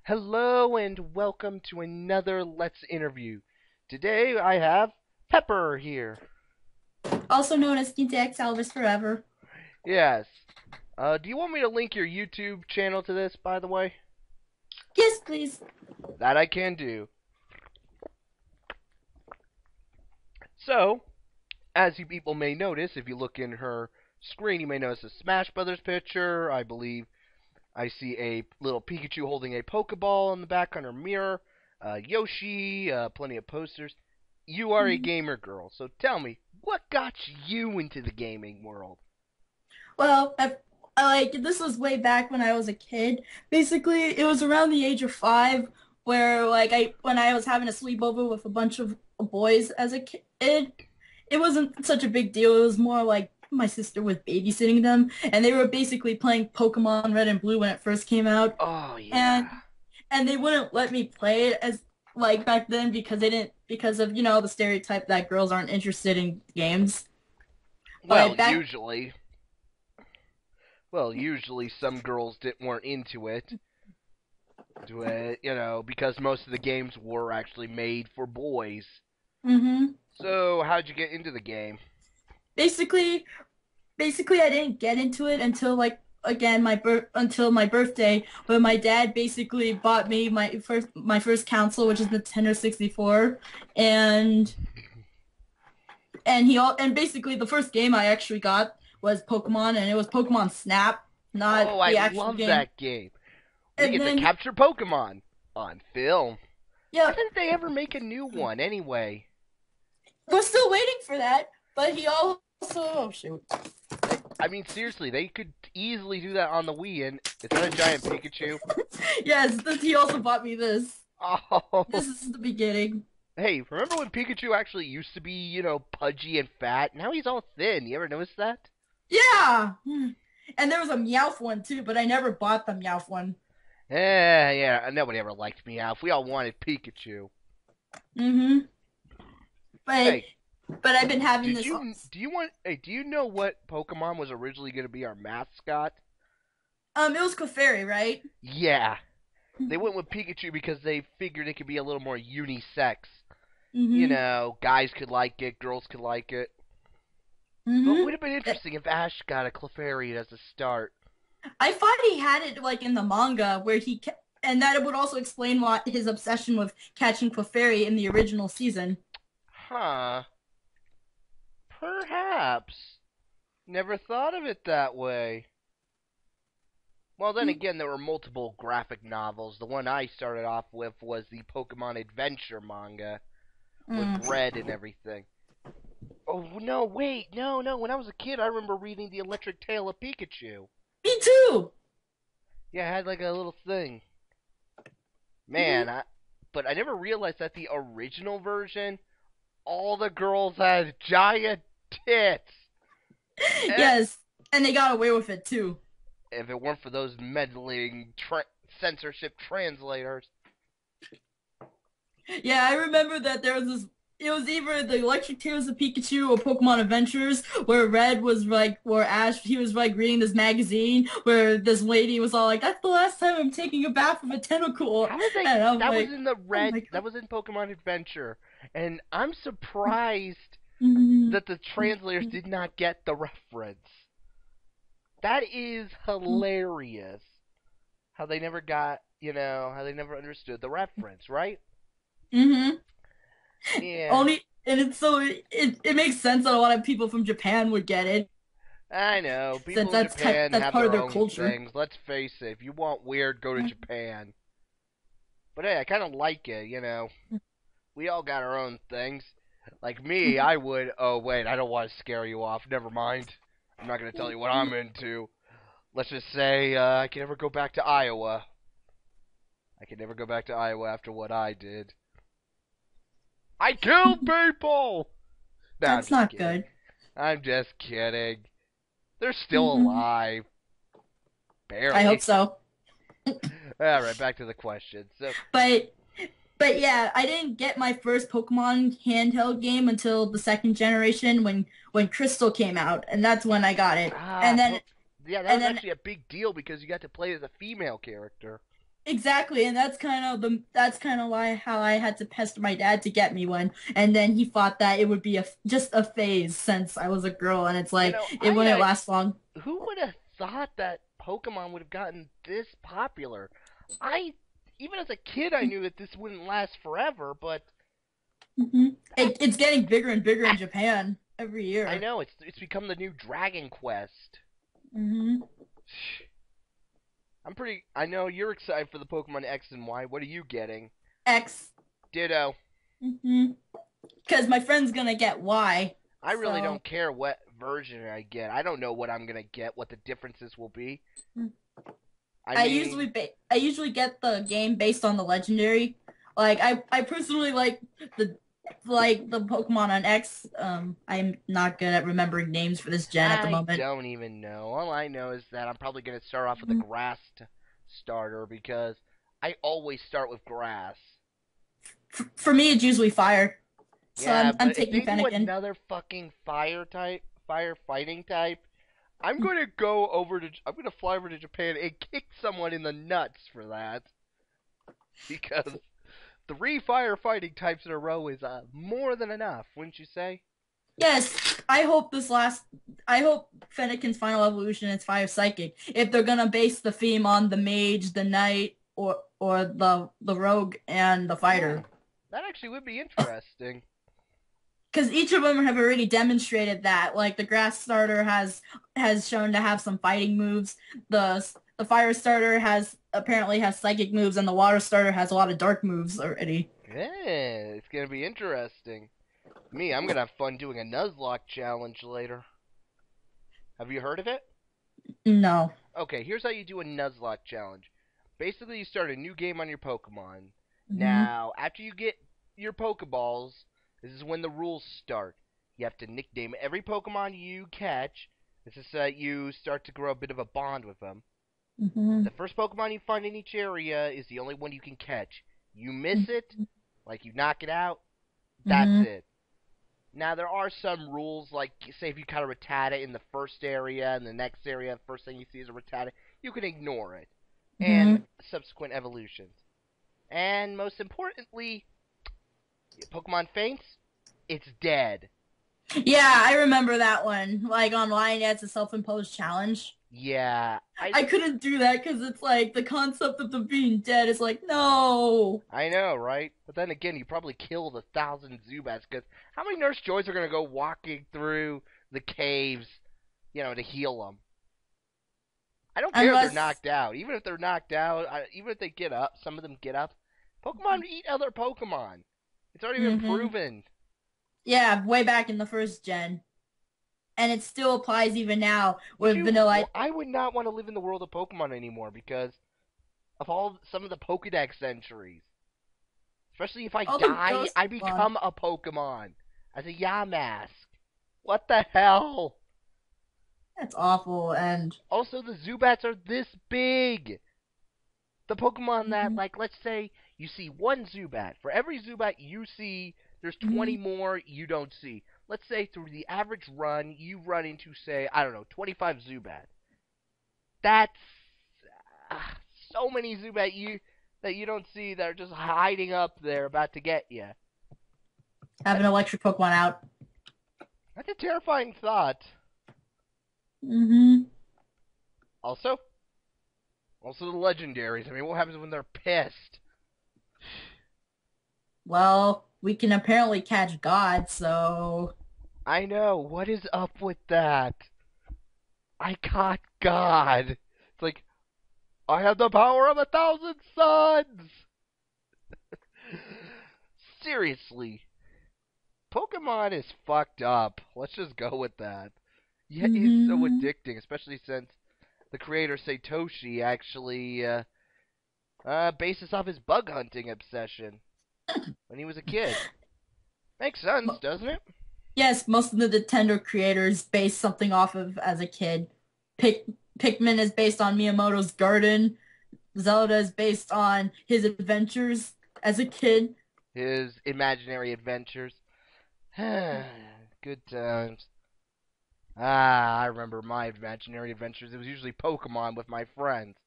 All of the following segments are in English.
Hello and welcome to another Let's Interview. Today I have Pepper here. Also known as Gintaxalvissforever. Yes. Do you want me to link your YouTube channel to this, by the way? Yes, please. That I can do. So, as you people may notice, if you look in her screen, you may notice a Smash Brothers picture. I believe I see a little Pikachu holding a Pokeball in the back on her mirror. Yoshi, plenty of posters. You are a gamer girl, so tell me, what got you into the gaming world? Well, this was way back when I was a kid. Basically, it was around the age of 5 where when I was having a sleepover with a bunch of boys as a kid. It wasn't such a big deal. It was more like my sister was babysitting them, and they were basically playing Pokemon Red and Blue when it first came out, Oh, and yeah. they wouldn't let me play it as like back then because they didn't because of the stereotype that girls aren't interested in games. Well, But back usually. Well, usually some girls weren't into it. Because most of the games were actually made for boys. hmm So, how'd you get into the game? basically basically I didn't get into it until again my birthday, when my dad basically bought me my first console, which is Nintendo 64, and and basically the first game I actually got was Pokemon, and it was Pokemon Snap, not Oh, I the actual love game. that game. We And get to then capture Pokemon on film. Why yeah, didn't they ever make a new one anyway? we're still waiting for that. But he also oh shoot. I mean, seriously, they could easily do that on the Wii. And is that a giant Pikachu? Yes, he also bought me this. Oh, This is the beginning. hey, remember when Pikachu actually used to be, pudgy and fat? Now he's all thin. You ever notice that? Yeah. And there was a Meowth one too, but I never bought the Meowth one. Yeah, nobody ever liked Meowth. We all wanted Pikachu. hmm But Hey, I've been having did this. you do you want? Hey, do you know what Pokemon was originally going to be our mascot? It was Clefairy, right? Yeah, they went with Pikachu because they figured it could be a little more unisex. hmm Guys could like it, girls could like it. But it hmm would have been interesting if Ash got a Clefairy as a start. I thought he had it like in the manga where and that it would also explain why his obsession with catching Clefairy in the original season. Huh? Perhaps. Never thought of it that way. Well, then again, there were multiple graphic novels. The one I started off with was the Pokemon Adventure manga with Mm. Red and everything. Oh, no, wait, no. When I was a kid, I remember reading The Electric Tale of Pikachu. Me too. Yeah, it had like a little thing. hmm Man, but I never realized that the original version, all the girls had giant tits. Eh, Yes, and they got away with it too. if it weren't for those meddling censorship translators. Yeah, I remember that there was this. It was either the Electric Tales of Pikachu or Pokemon Adventures, where where Ash, he was like reading this magazine where this lady was all like, "That's the last time I'm taking a bath with a tentacle," How did they? and I'm That was like, in the "Oh red. my That god!" was in Pokemon Adventure, and I'm surprised Mhm. that the translators did not get the reference. That is hilarious. How they never got, how they never understood the reference, right? Mhm. Yeah, Only, and it's so it makes sense that a lot of people from Japan would get it, I know. since People in Japan that's have part of their their own culture. things. Let's face it. If you want weird, go to Japan. But hey, I kind of like it. We all got our own things. Like me, I would. Oh wait, I don't want to scare you off. Never mind. I'm not gonna tell you what I'm into. Let's just say I can never go back to Iowa. I can never go back to Iowa after what I did. I killed people. No, I'm That's just not kidding. good. I'm just kidding. They're still Mhm. alive, I hope barely. so. All right, back to the question. So, But yeah, I didn't get my first Pokemon handheld game until the second generation, when Crystal came out, and that's when I got it. ah, And then po- yeah, that and was then actually a big deal because you got to play as a female character. exactly, and that's kind of why how I had to pester my dad to get me one, and then he thought that it would be just a phase since I was a girl, and it's You like know, it wouldn't last long. who would have thought that Pokemon would have gotten this popular? I, even as a kid, I knew that this wouldn't last forever, but Hmm. that, It's getting bigger and bigger in Japan every I year. know it's become the new Dragon Quest. Hmm. I know you're excited for the Pokemon X and Y. What are you getting? X. Ditto. Hmm. Because my friend's gonna get Y. I really So don't care what version I get. I don't know what I'm gonna get, what the differences will be. I mean, I usually get the game based on the legendary. Like I personally like the Pokemon on X. I'm not good at remembering names for this gen at the I moment. don't even know. All I know is that I'm probably gonna start off with a grass starter because I always start with grass. For me, it's usually fire. So Yeah, I'm but if taking they do Fennekin. another fucking fire fighting type, I'm gonna go over to, I'm gonna fly over to Japan and kick someone in the nuts for that because three firefighting types in a row is more than enough, wouldn't you say? Yes, I hope this last. I hope Fennekin's final evolution is Fire Psychic. If they're gonna base the theme on the Mage, the Knight, or the Rogue and the Hmm, Fighter, that actually would be interesting. because each of them have already demonstrated that. Like the Grass Starter has shown to have some fighting moves. The Fire Starter has apparently has psychic moves, and the Water Starter has a lot of dark moves already. Yeah, it's gonna be interesting. Me, I'm gonna have fun doing a Nuzlocke challenge later. Have you heard of it? No. Okay, here's how you do a Nuzlocke challenge. Basically, you start a new game on your Pokemon. Hmm. Now, after you get your Pokeballs, this is when the rules start. You have to nickname every Pokemon you catch. This is so that you start to grow a bit of a bond with them. Hmm. The first Pokemon you find in each area is the only one you can catch. You miss it, like you knock it out, that's Hmm. it. Now there are some rules, like say if you caught a Rattata in the first area and the next area, the first thing you see is a Rattata, you can ignore it, and Hmm. subsequent evolutions. And most importantly, Pokemon faints, it's dead. Yeah, I remember that one. Like online, yeah, it's a self-imposed challenge. Yeah, I couldn't do that because it's like the concept of them being dead is like, no. I know, right? But then again, you probably killed 1,000 Zubats because how many Nurse Joys are gonna go walking through the caves, to heal them? I don't care if they're Unless, knocked out. Even if they're knocked out, even if they get up, some of them get up. Pokemon eat other Pokemon. It's already been hmm, proven. yeah, way back in the first gen. And it still applies even now Would with you? vanilla. I would not want to live in the world of Pokemon anymore because of all some of the Pokedex entries. Especially if I All the die, ghost I Pokemon. become a Pokemon as a Yamask. What the hell? That's awful. And Also, the Zubats are this big. The Pokemon that, hmm, like, let's say you see one Zubat. For every Zubat you see, there's hmm, 20 more you don't see. Let's say through the average run, you run into, say, I don't know, 25 Zubat. That's uh, so many Zubat that you don't see that are just hiding up there about to get you. have an That's electric Pokemon out. that's a terrifying thought. Hmm. Also, also the legendaries. I mean, what happens when they're pissed? Well, we can apparently catch God, so I know. What is up with that? I caught God. It's like I have the power of 1,000 suns. Seriously, Pokemon is fucked up. Let's just go with that. Yeah, it's so hmm. addicting, especially since the creator Satoshi actually bases off his bug hunting obsession when he was a kid. Makes sense, doesn't it? Yes, most of the Nintendo creators based something off of as a kid. Pick Pikmin is based on Miyamoto's garden. Zelda is based on his adventures as a kid. His imaginary adventures. Good times. Ah, I remember my imaginary adventures. It was usually Pokemon with my friends.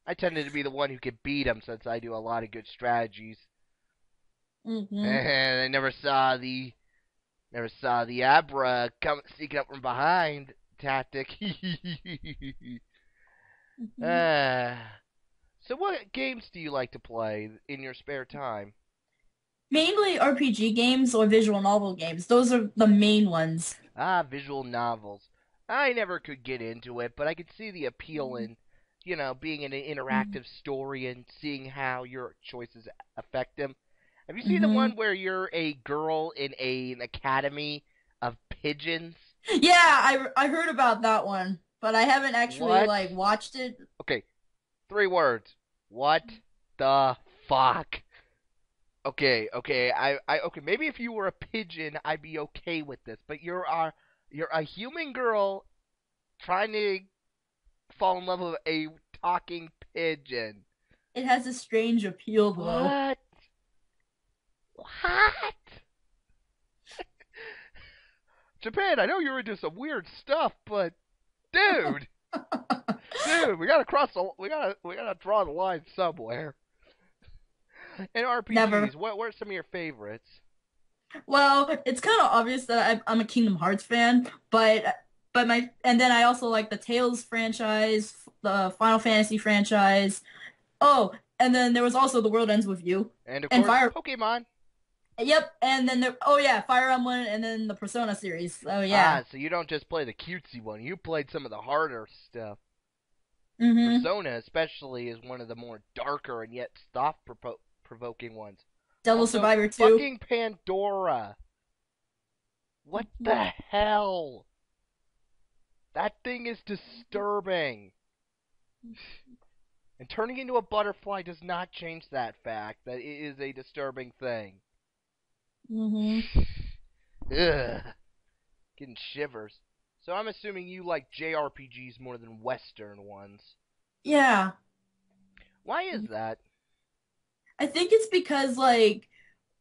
I tended to be the one who could beat him since I do a lot of good strategies. Mm-hmm. And I never saw the Abra come sneaking up from behind tactic. Mm-hmm. uh, so what games do you like to play in your spare time? Mainly RPG games or visual novel games. Those are the main ones. Ah, visual novels. I never could get into it, but I could see the appeal in, being in an interactive story and seeing how your choices affect them. Have you seen the Mm-hmm. one where you're a girl in an academy of pigeons? Yeah, I heard about that one, but I haven't actually What? like watched it. Okay, 3 words. What the fuck? Okay, maybe if you were a pigeon, I'd be okay with this, but you're a human girl trying to fall in love with a talking pigeon. It has a strange appeal though. What? What? Japan, I know you're into some weird stuff, but dude, dude, we gotta draw the line somewhere. And RPGs, Never. what are some of your favorites? Well, it's kind of obvious that I'm a Kingdom Hearts fan, but my and then I also like the Tales franchise, the Final Fantasy franchise. Oh, and then there was also The World Ends with You And of and course, Fire. Pokemon. Yep, and then there. Oh yeah, Fire Emblem, and then the Persona series. Oh yeah. Ah, so you don't just play the cutesy one. You played some of the harder stuff. Mm-hmm. Persona, especially, is one of the more darker and yet thought-provoking ones. Devil Also, Survivor 2. fucking Pandora. What the hell? That thing is disturbing. And turning into a butterfly does not change that fact that it is a disturbing thing. Mm-hmm. Ugh. Getting shivers. So I'm assuming you like JRPGs more than Western ones. Yeah. Why is that? I think it's because I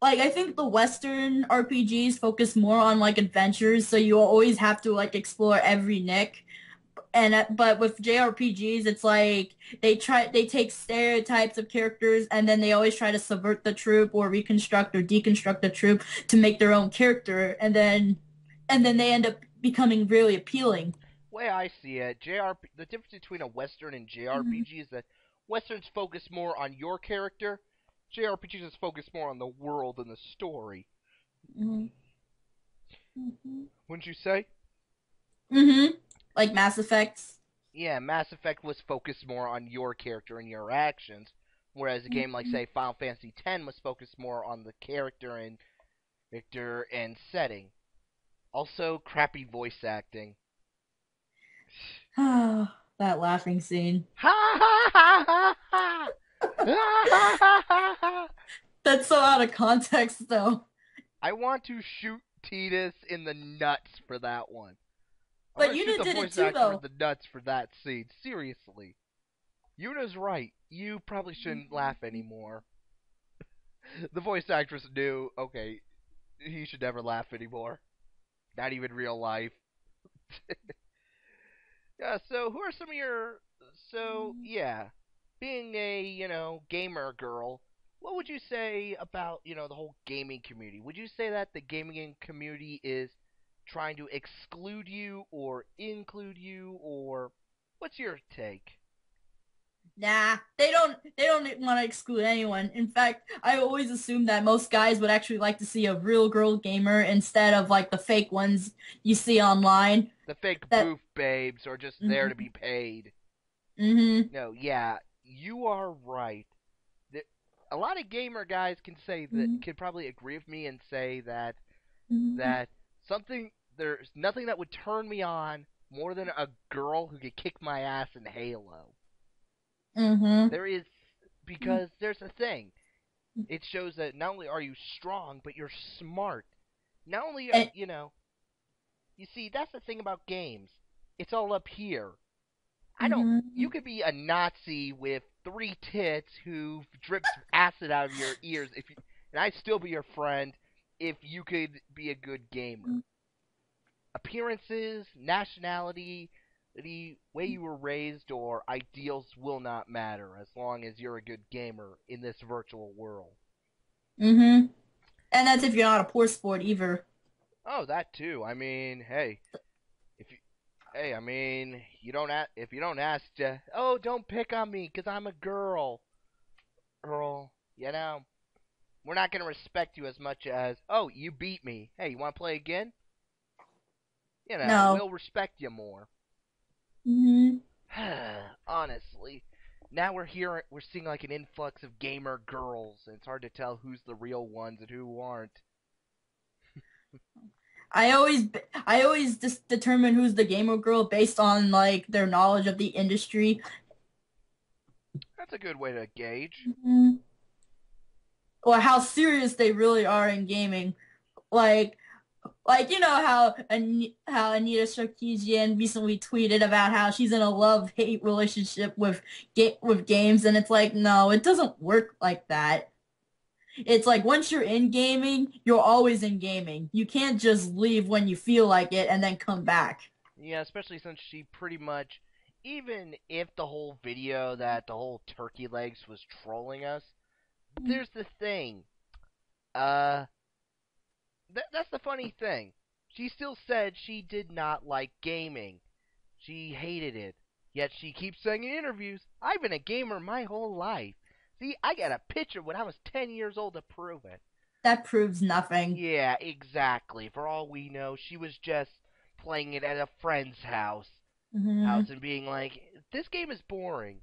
think the Western RPGs focus more on like adventures, so you always have to like explore every nick. And but with JRPGs, it's like they take stereotypes of characters and then they always try to subvert the troop or reconstruct or deconstruct the troop to make their own character, and then they end up becoming really appealing. Way I see it, the difference between a Western and Mm-hmm. JRPG is that Westerns focus more on your character, JRPGs focus more on the world and the story. Mm-hmm. Wouldn't you say? Mm-hmm. Like Mass Effects. Yeah, Mass Effect was focused more on your character and your actions, whereas a game like say Final Fantasy X was focused more on the character and setting. Also, crappy voice acting. Oh, that laughing scene. Ha ha ha ha ha! Ha ha ha ha! That's so out of context, though. I want to shoot Tidus in the nuts for that one. I But want to shoot Yuna the did it voice too, actor in though. the nuts for that scene. Seriously. Yuna's right. You probably shouldn't laugh anymore. The voice actress knew, okay, he should never laugh anymore. Not even real life. Yeah, so who are some of your. So, yeah. Being a, gamer girl, what would you say about, the whole gaming community? Would you say that the gaming community is trying to exclude you or include you, or what's your take? Nah, they don't want to exclude anyone. In fact, I always assumed that most guys would actually like to see a real girl gamer instead of like the fake ones you see online. The fake That booth babes are just there to mm-hmm, be paid. mm-hmm, No, yeah, you are right. The- A lot of gamer guys mm-hmm, can probably agree with me and say that mm-hmm, that something there's nothing that would turn me on more than a girl who could kick my ass in Halo. mm-hmm, There is because there's a thing. It shows that not only are you strong, but you're smart. Not only and, you see that's the thing about games. It's all up here. I don't. mm-hmm, You could be a Nazi with 3 tits who drips acid out of your ears and I'd still be your friend if you could be a good gamer. Appearances, nationality, The way you were raised or ideals will not matter as long as you're a good gamer in this virtual world. Mm-hmm. And that's if you're not a poor sport either. Oh, that too. I mean, hey, if you, hey, I mean, if you don't ask, oh, don't pick on me 'cause I'm a girl, girl. We're not gonna respect you as much as, oh, you beat me. Hey, you want to play again? No. We'll respect you more. Mm-hmm. Honestly, now we're seeing like an influx of gamer girls, and it's hard to tell who's the real ones and who aren't. I always just determine who's the gamer girl based on like their knowledge of the industry. That's a good way to gauge. Mhm. Or how serious they really are in gaming. Like you know how Anita Sarkeesian recently tweeted about how she's in a love-hate relationship with games, and it's like, no, it doesn't work like that. It's like once you're in gaming, you're always in gaming. You can't just leave when you feel like it and then come back. Yeah, especially since she pretty much, even if the whole video that the whole turkey legs was trolling us, there's the thing. Uh, that's the funny thing. She still said she did not like gaming. She hated it. Yet she keeps saying in interviews, I've been a gamer my whole life. See, I got a picture when I was 10 years old to prove it. That proves nothing. Yeah, exactly. For all we know, she was just playing it at a friend's house Hmm. and being like, this game is boring.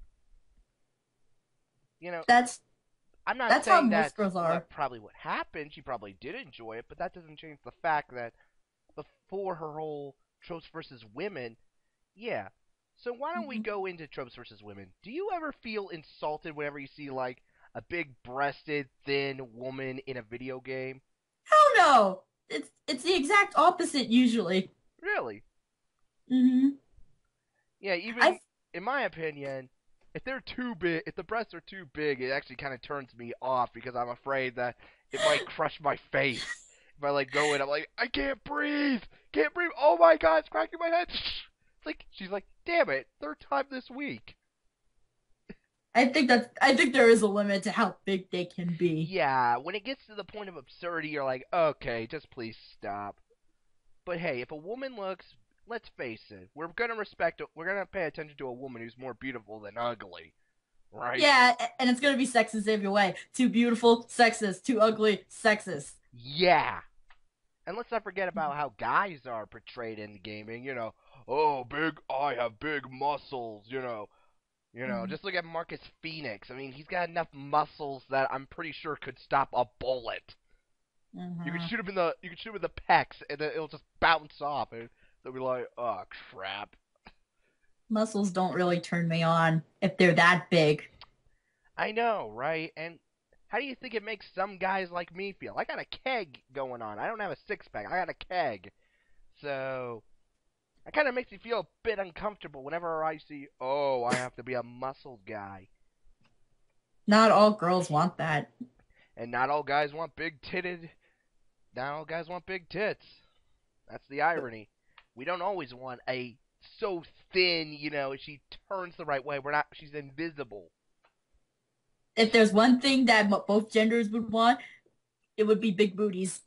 You know, That's I'm not that's how saying most that's girls are. what happened. She probably did enjoy it, but that doesn't change the fact that before her whole tropes versus women, yeah. So why don't we Mhm. go into tropes versus women? Do you ever feel insulted whenever you see like a big-breasted, thin woman in a video game? Hell no. It's the exact opposite usually. Really? Hmm. Yeah, I even in my opinion, if they're too big, if the breasts are too big, it actually kind of turns me off because I'm afraid that it might crush my face. If I like go in, I'm like, I can't breathe, can't breathe. Oh my god, it's cracking my head. It's like she's like, damn it, third time this week. I think there is a limit to how big they can be. Yeah, when it gets to the point of absurdity, you're like, okay, just please stop. But hey, if a woman looks, let's face it, we're gonna pay attention to a woman who's more beautiful than ugly, right? Yeah, and it's gonna be sexist either way. Too beautiful, sexist. Too ugly, sexist. Yeah. And let's not forget about how guys are portrayed in gaming. Oh, I have big muscles. Just look at Marcus Phoenix. I mean, he's got enough muscles that I'm pretty sure could stop a bullet. Mm-hmm. You could shoot him in the pecs, and then it'll just bounce off, and they'll be like, oh crap. Muscles don't really turn me on if they're that big. I know, right? And how do you think it makes some guys like me feel? I got a keg going on. I don't have a six pack. I got a keg. So it kind of makes me feel a bit uncomfortable whenever I see, oh, I have to be a muscled guy. Not all girls want that. And not all guys want big titted. Not all guys want big tits. That's the irony. We don't always want a so thin, she turns the right way. She's invisible. If there's one thing that both genders would want, it would be big booties.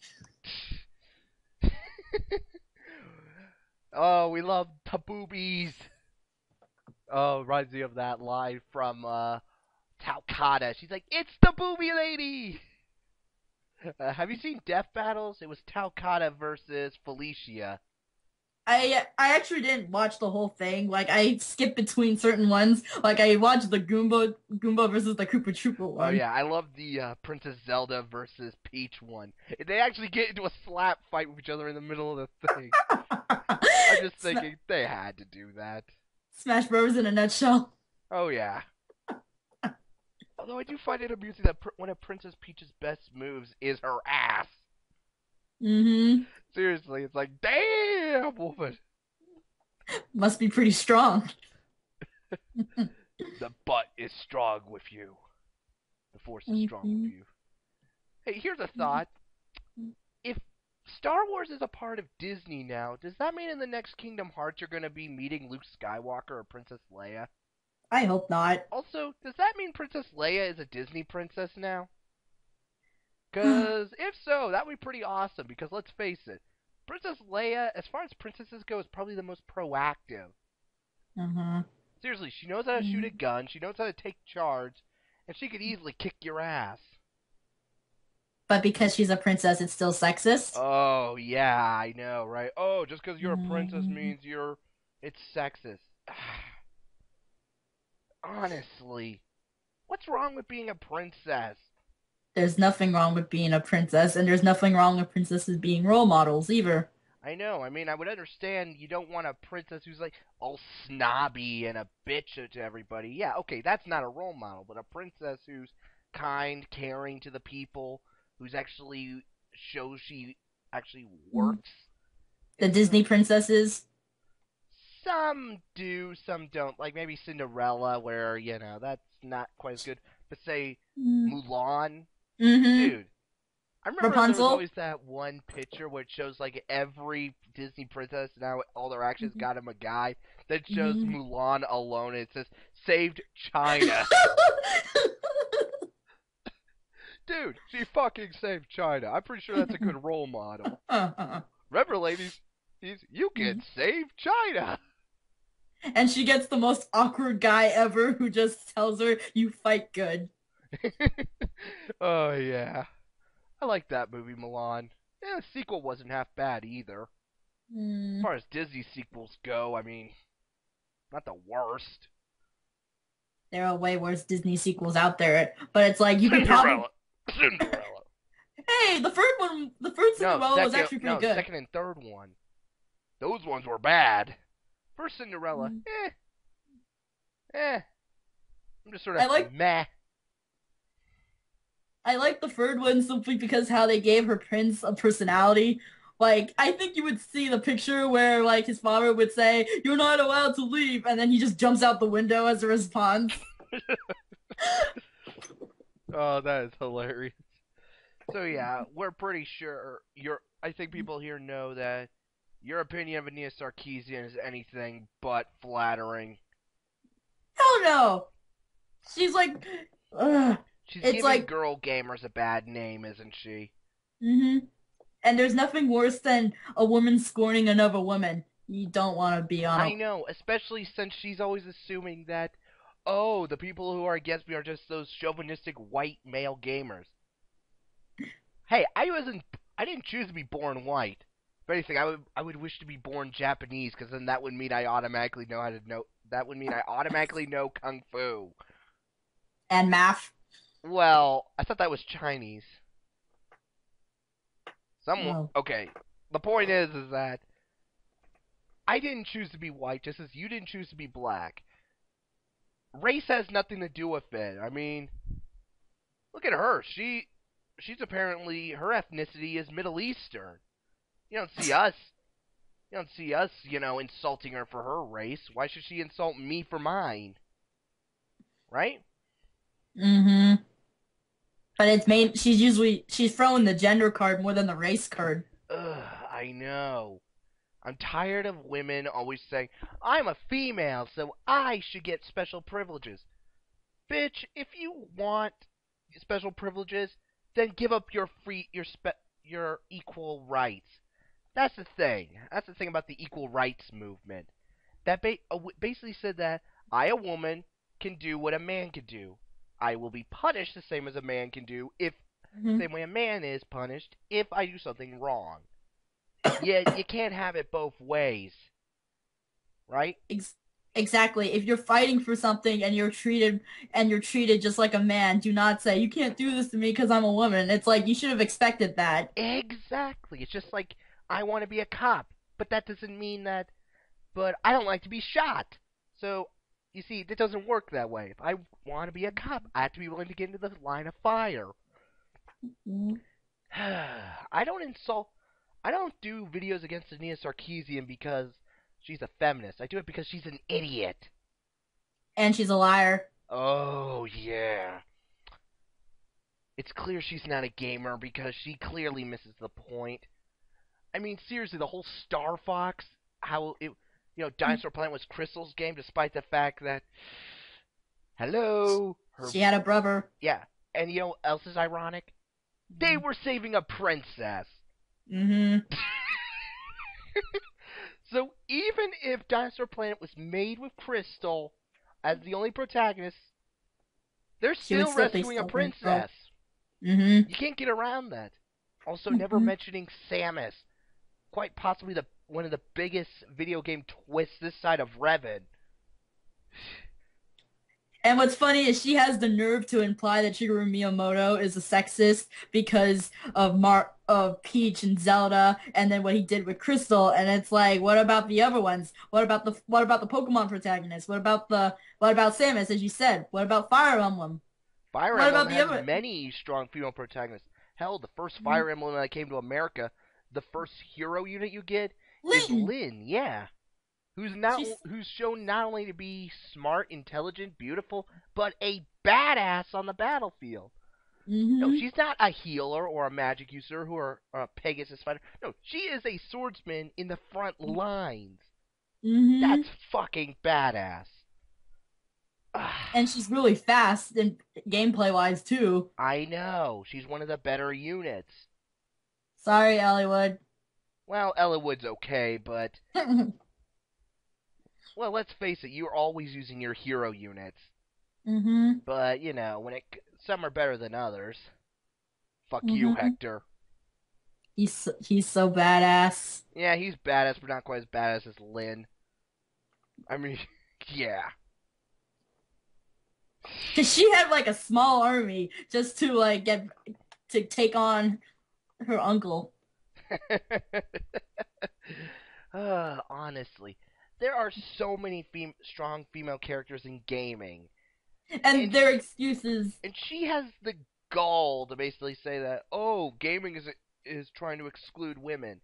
Oh, we love taboobies. Oh, reminds me of that line from Talcata. She's like, it's the booby lady! Have you seen Death Battles? It was Talcata versus Felicia. I actually didn't watch the whole thing. Like I skipped between certain ones. Like I watched the Goomba versus the Koopa Troopa Oh one. yeah, I love the Princess Zelda versus Peach one. They actually get into a slap fight with each other in the middle of the thing. I'm just Sma- thinking they had to do that. Smash Bros in a nutshell. Oh yeah. Although I do find it amusing that one of Princess Peach's best moves is her ass. Mm-hmm. Seriously, it's like, damn, woman. Must be pretty strong. The butt is strong with you. The force is strong with Mm-hmm. you. Hey, here's a thought. If Star Wars is a part of Disney now. Does that mean in the next Kingdom Hearts you're going to be meeting Luke Skywalker or Princess Leia? I hope not. Also, does that mean Princess Leia is a Disney princess now? Because if so, that would be pretty awesome. Because let's face it, Princess Leia, as far as princesses go, is probably the most proactive. Uh-huh. Seriously, she knows how to shoot a gun, she knows how to take charge, and she could easily kick your ass. But because she's a princess, it's still sexist. Oh, yeah, I know, right? Oh, just because you're a princess Mm. means you're. It's sexist. Honestly, what's wrong with being a princess? There's nothing wrong with being a princess, and there's nothing wrong with princesses being role models either. I know. I mean, I would understand you don't want a princess who's like all snobby and a bitch to everybody. Yeah, okay, that's not a role model, but a princess who's kind, caring to the people, who's actually shows she actually Mm. works. The It's Disney princesses. some do, some don't. Like maybe Cinderella, where that's not quite as good. But say Mm. Mulan, Mm-hmm. dude. I remember there was Rapunzel. always that one picture where it shows like every Disney princess now all their actions got him a guy that shows Mm-hmm. Mulan alone and it says saved China. Dude, she fucking saved China. I'm pretty sure that's a good role model. Remember, ladies, you can save China. And she gets the most awkward guy ever who just tells her, "You fight good." Oh yeah, I like that movie, Mulan. Yeah, the sequel wasn't half bad either. As Mm. far as Disney sequels go, I mean, not the worst. There are way worse Disney sequels out there, but it's like you could probably. Cinderella. Cinderella. Hey, the first No, Cinderella was second, actually pretty no, good. second and third one. Those ones were bad. First Cinderella, Mm. eh. I'm just sort of I like meh. I like the third one simply because how they gave her prince a personality. Like, I think you would see the picture where, like, his father would say, "You're not allowed to leave," and then he just jumps out the window as a response. Oh, that is hilarious. So yeah, we're pretty sure I think people here know that your opinion of Ania Sarkeesian is anything but flattering. Hell no! She's like, ugh. She's It's giving like, girl gamers a bad name, isn't she? mm-hmm. And there's nothing worse than a woman scorning another woman. You don't want to be on I a. know, especially since she's always assuming that, oh, the people who are against me are just those chauvinistic white male gamers. Hey, I didn't choose to be born white. If anything, I would wish to be born Japanese because then that would mean I automatically know how to know. That would mean I automatically know kung fu. And math. Well, I thought that was Chinese. Oh. Okay. The point is that I didn't choose to be white, just as you didn't choose to be black. Race has nothing to do with it. I mean, look at her. She's apparently her ethnicity is Middle Eastern. You don't see us. You don't see us, insulting her for her race. Why should she insult me for mine? Right? Mm-hmm. But it's main. She's throwing the gender card more than the race card. Ugh, I know. I'm tired of women always saying, I'm a female, so I should get special privileges. Bitch, if you want special privileges, then give up your equal rights. That's the thing. That's the thing about the equal rights movement. That basically said that I, a woman, can do what a man can do. I will be punished the same as a man can do if Mm-hmm. same way a man is punished if I do something wrong. Yeah, you can't have it both ways, right? Ex- exactly. If you're fighting for something and you're treated just like a man, do not say you can't do this to me because I'm a woman. It's like you should have expected that. Exactly. It's just like I want to be a cop, but that doesn't mean that. But I don't like to be shot. So you see, it doesn't work that way. If I want to be a cop, I have to be willing to get into the line of fire. Mm. I don't insult. I don't do videos against Ania Sarkeesian because she's a feminist. I do it because she's an idiot. And she's a liar. Oh yeah. It's clear she's not a gamer because she clearly misses the point. I mean, seriously, the whole Star Fox, how it, Dinosaur Planet was Crystal's game, despite the fact that, hello, her, She had a brother. yeah, and you know what else is ironic? They were saving a princess. Mm-hmm. So even if Dinosaur Planet was made with Crystal as the only protagonist, they're She would still still be rescuing a still pretty girl. princess. Mm-hmm. You can't get around that. Also, never Mm-hmm. mentioning Samus, quite possibly the one of the biggest video game twists this side of Revan. And what's funny is she has the nerve to imply that Shigeru Miyamoto is a sexist because of Peach and Zelda, and then what he did with Crystal. And it's like, what about the other ones? What about the Pokemon protagonists? What about Samus, as you said? What about Fire Emblem? Fire What Emblem about the has other? many strong female protagonists. Hell, the first Mhm. Fire Emblem that came to America, the first hero unit you get is Lyn. Lyn. Yeah, She's. who's shown not only to be smart, intelligent, beautiful, but a badass on the battlefield. No, Mm-hmm. she's not a healer or a magic user or a Pegasus fighter. No, she is a swordsman in the front lines. Mm-hmm. That's fucking badass. Ah, And she's really fast and gameplay wise too. I know. She's one of the better units. Sorry, Elliewood. Well, Ellawood's okay, but well, let's face it, you're always using your hero units. Mm-hmm. But when some are better than others. Fuck you, Mm-hmm. Hector. He's so badass. Yeah, he's badass, but not quite as badass as Lyn. I mean, yeah. Cause she had like a small army just to like get to take on her uncle. Honestly, there are so many strong female characters in gaming, And and their excuses. she has the gall to basically say that gaming is trying to exclude women.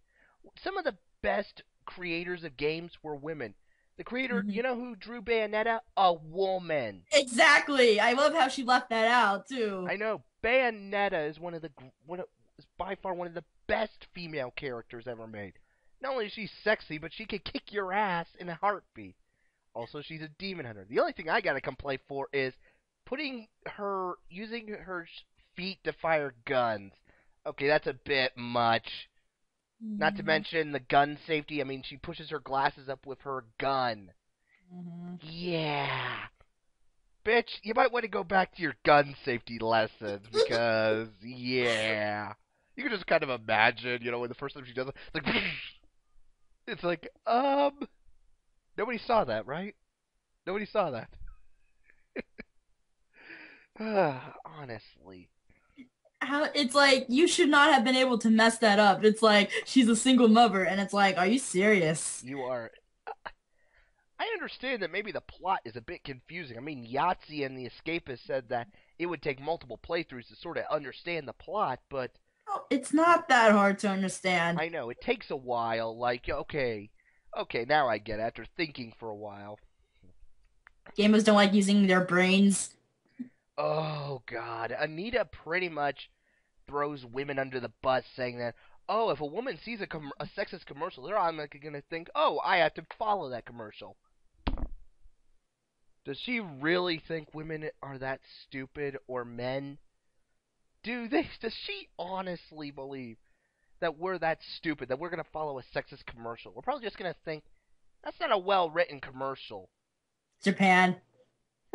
Some of the best creators of games were women. The creator, Mhm. who drew Bayonetta? A woman. Exactly. I love how she left that out too. I know Bayonetta is is by far one of the best female characters ever made. Not only is she sexy, but she can kick your ass in a heartbeat. Also, she's a demon hunter. The only thing I gotta complain for is using her feet to fire guns. Okay, that's a bit much. Not to Mhm. mention the gun safety. I mean, she pushes her glasses up with her gun. Mhm. Yeah. Bitch, you might want to go back to your gun safety lessons because, yeah. You can just kind of imagine, when the first time she does it, it's like, it's like, nobody saw that, right? Nobody saw that. Honestly. How it's like you should not have been able to mess that up. It's like she's a single mother, and it's like, are you serious? You are. I understand that maybe the plot is a bit confusing. I mean, Yahtzee and the Escapist said that it would take multiple playthroughs to sort of understand the plot, but Oh, it's not that hard to understand. I know it takes a while. Like, okay, now I get it after thinking for a while. Gamers don't like using their brains. Oh God, Anita pretty much throws women under the bus, saying that if a woman sees a sexist commercial, they're automatically gonna think, oh, I have to follow that commercial. Does she really think women are that stupid or men? Does she honestly believe that we're that stupid that we're gonna follow a sexist commercial? We're probably just gonna think that's not a well written commercial. Japan.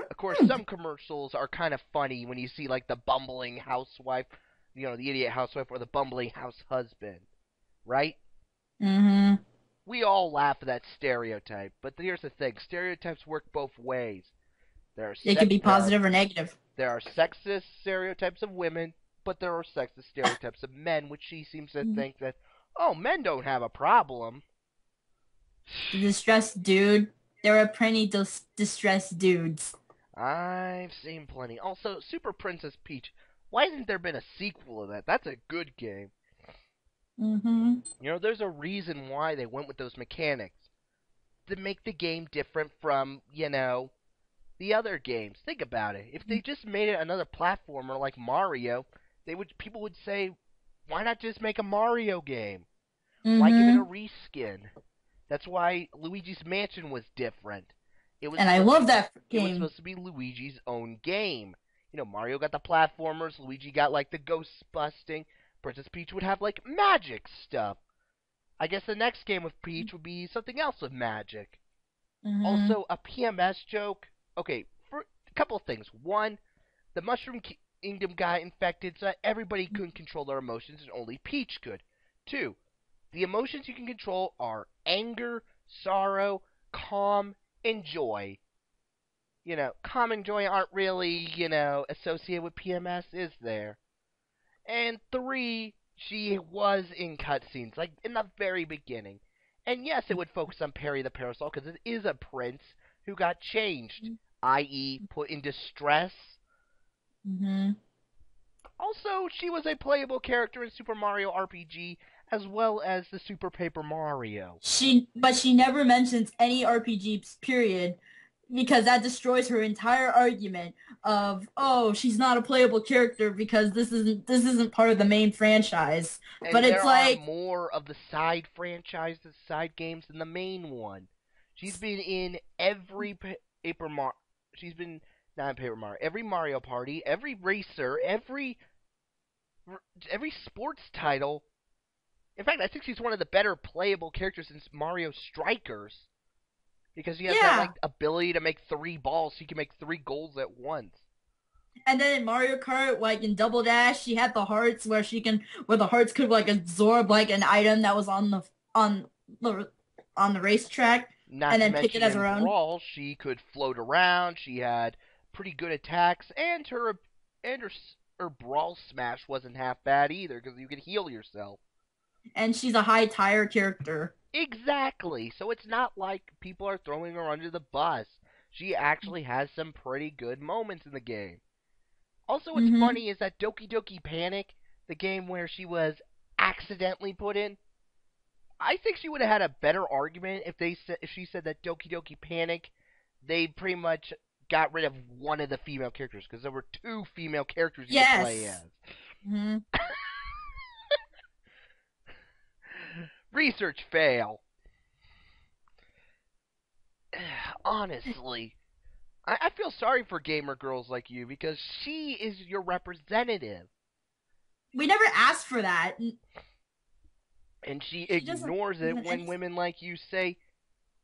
Of course, Hmm. some commercials are kind of funny when you see like the bumbling housewife, the idiot housewife or the bumbling house husband, right? Mm-hmm. We all laugh at that stereotype, but here's the thing: stereotypes work both ways. There are It could sex, be positive or negative. there are sexist stereotypes of women, but there are sexist stereotypes of men, which she seems to Mhm. think that men don't have a problem. The distressed dude. There are plenty distressed dudes. I've seen plenty. Also, Super Princess Peach. Why hasn't there been a sequel of that? That's a good game. Mm-hmm. There's a reason why they went with those mechanics to make the game different from, the other games. Think about it. If they just made it another platformer like Mario, people would say, why not just make a Mario game? Why give it a Mm-hmm. reskin? That's why Luigi's Mansion was different. It was And I supposed love that it was game. supposed to be Luigi's own game. You know, Mario got the platformers, Luigi got like the ghost busting, Princess Peach would have like magic stuff. I guess the next game with Peach would be something else with magic. Mm-hmm. Also, a PMS joke. Okay, for a couple of things. One, the Mushroom Kingdom got infected, so that everybody couldn't control their emotions, and only Peach could. Two, the emotions you can control are anger, sorrow, calm, and joy. You know, calm and joy aren't really, associated with PMS, is there? And three, she was in cutscenes, like in the very beginning. And yes, it would focus on Perry the Parasol because it is a prince who got changed, i.e., put in distress. Mm-hmm. Also, she was a playable character in Super Mario RPG as well as the Super Paper Mario. But she never mentions any RPGs, period, because that destroys her entire argument of, oh, she's not a playable character because this isn't part of the main franchise. But And it's there are like, more of the side franchises, side games than the main one. She's been in every Paper Mario. She's been not in Paper Mario. Every Mario Party, every racer, every sports title. In fact, I think she's one of the better playable characters in Mario Strikers because she has that yeah. like ability to make three balls. She can make three goals at once. And then in Mario Kart, like in Double Dash, she had the hearts where the hearts could like absorb like an item that was the on the racetrack, Not and to then pick it mention as in her own. Brawl, she could float around. She had pretty good attacks, and her Brawl Smash wasn't half bad either because you could heal yourself. And she's a high tire character. Exactly. So it's not like people are throwing her under the bus. She actually has some pretty good moments in the game. Also, what's Mm-hmm. funny is that Doki Doki Panic, the game where she was accidentally put in, I think she would have had a better argument if she said that Doki Doki Panic, they pretty much got rid of one of the female characters because there were two female characters you could play Yes. as. Mm-hmm. Research fail. Honestly, I feel sorry for gamer girls like you because she is your representative, We never asked for that. and she She doesn't. ignores it when women like you say,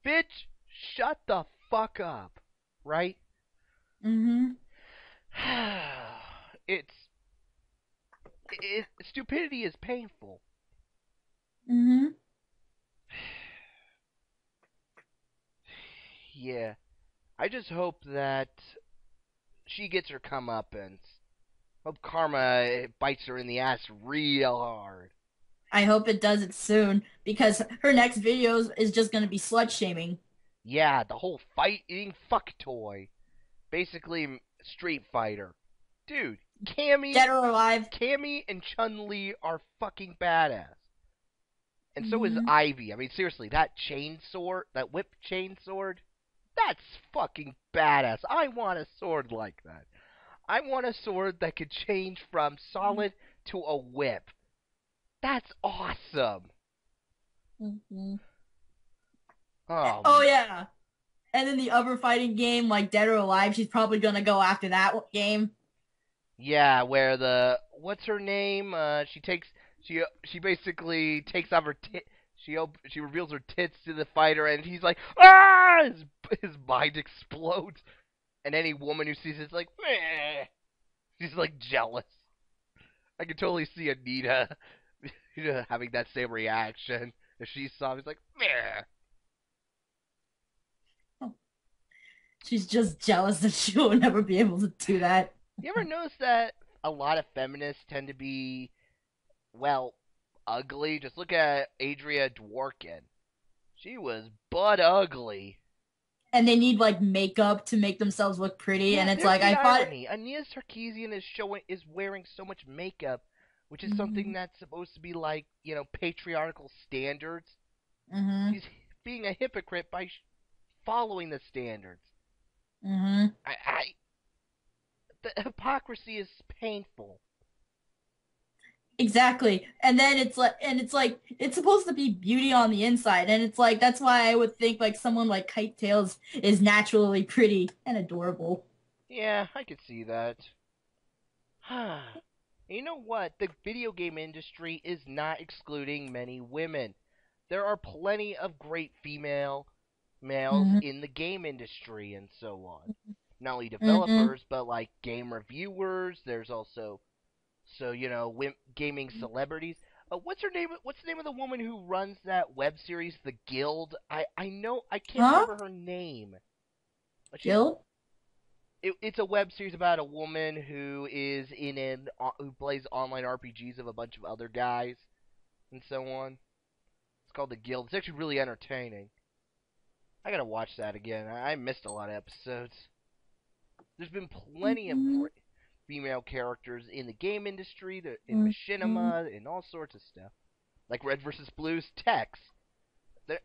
"Bitch, shut the fuck up," right? Mm-hmm. it's stupidity is painful. Mm-hmm. Yeah, I just hope that she gets her comeuppance. Hope karma bites her in the ass real hard. I hope it does it soon because her next videos is just gonna be slut shaming. Yeah, the whole fighting fuck toy. Basically, Street Fighter. Dude, Dead or alive. Cammy and Chun Li are fucking badass. And so is Mm-hmm. Ivy. I mean, seriously, that sword, that whip chain sword, that's fucking badass. I want a sword like that. I want a sword that could change from solid to a whip. That's awesome. Mm-hmm. Oh Um, yeah. And then the other fighting game, like Dead or Alive, she's probably gonna go after that game. yeah, where the what's her name? She basically takes off her she reveals her tits to the fighter, and he's like, ah! His mind explodes, and any woman who sees it's like, meh. She's like jealous. I can totally see Anita having that same reaction if she saw him. It's like, meh. She's just jealous that she will never be able to do that. You ever notice that a lot of feminists tend to be, well, ugly? Just look at Adria Dworkin. She was butt ugly. And they need like makeup to make themselves look pretty. Yeah, And it's there's like the I thought. irony. Anita Sarkeesian is wearing so much makeup, which is something Hmm. that's supposed to be like patriarchal standards. Hmm. She's being a hypocrite by following the standards. Hmm. The hypocrisy is painful. Exactly. And it's like it's supposed to be beauty on the inside. And it's like that's why I would think like someone like Kite Tails is naturally pretty and adorable. Yeah, I could see that. You know what? The video game industry is not excluding many women. There are plenty of great female males Mm-hmm. in the game industry and so on. Not only Mm-hmm. developers, but like game reviewers. There's also gaming celebrities. What's her name? What's the name of the woman who runs that web series, The Guild? I know I can't Huh? remember her name. But Jill? it's a web series about a woman who is who plays online RPGs of a bunch of other guys and so on. It's called The Guild. It's actually really entertaining. I gotta watch that again. I missed a lot of episodes. There's been plenty of Mm-hmm. great female characters in the game industry, in Mm-hmm. machinima, and all sorts of stuff. Like Red vs. Blue's Tex.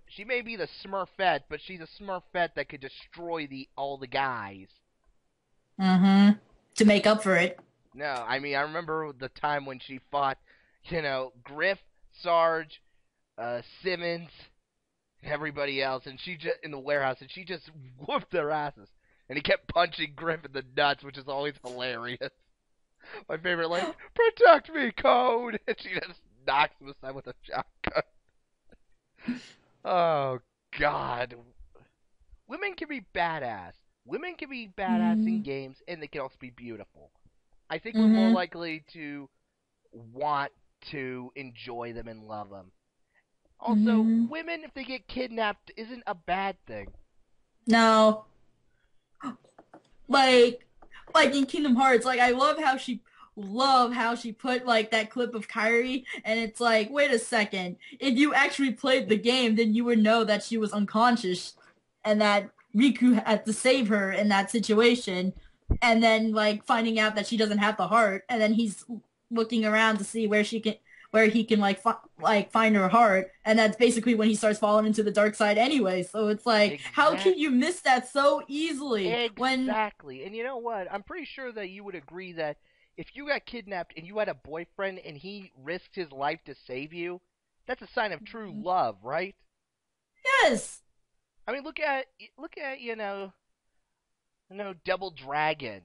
She may be the Smurfette, but she's a Smurfette that could destroy all the guys. Mm-hmm. To make up for it. No, I mean I remember the time when she fought, Griff, Sarge, Simmons, and everybody else, and she just in the warehouse, and she just whooped their asses. And he kept punching Griff in the nuts, which is always hilarious. My favorite line, "Protect me, Code," and she just knocks him aside with a shotgun. Oh God, women can be badass. Women can be badass in Mm-hmm. games, and they can also be beautiful. I think we're more Mm-hmm. likely to want to enjoy them and love them. Also, Mm-hmm. women, if they get kidnapped, isn't a bad thing. No. like like in Kingdom Hearts, like I love how she put like that clip of Kyrie, and it's like, wait a second, if you actually played the game, then you would know that she was unconscious and that Riku had to save her in that situation, and then like finding out that she doesn't have the heart, and then he's looking around to see where he can like find her heart, and that's basically when he starts falling into the dark side anyway. So it's like, how can you Exact, miss that so easily when exactly. And you know what? I'm pretty sure that you would agree that if you got kidnapped and you had a boyfriend and he risked his life to save you, that's a sign of true love, right? yes. I mean, look at Double Dragon.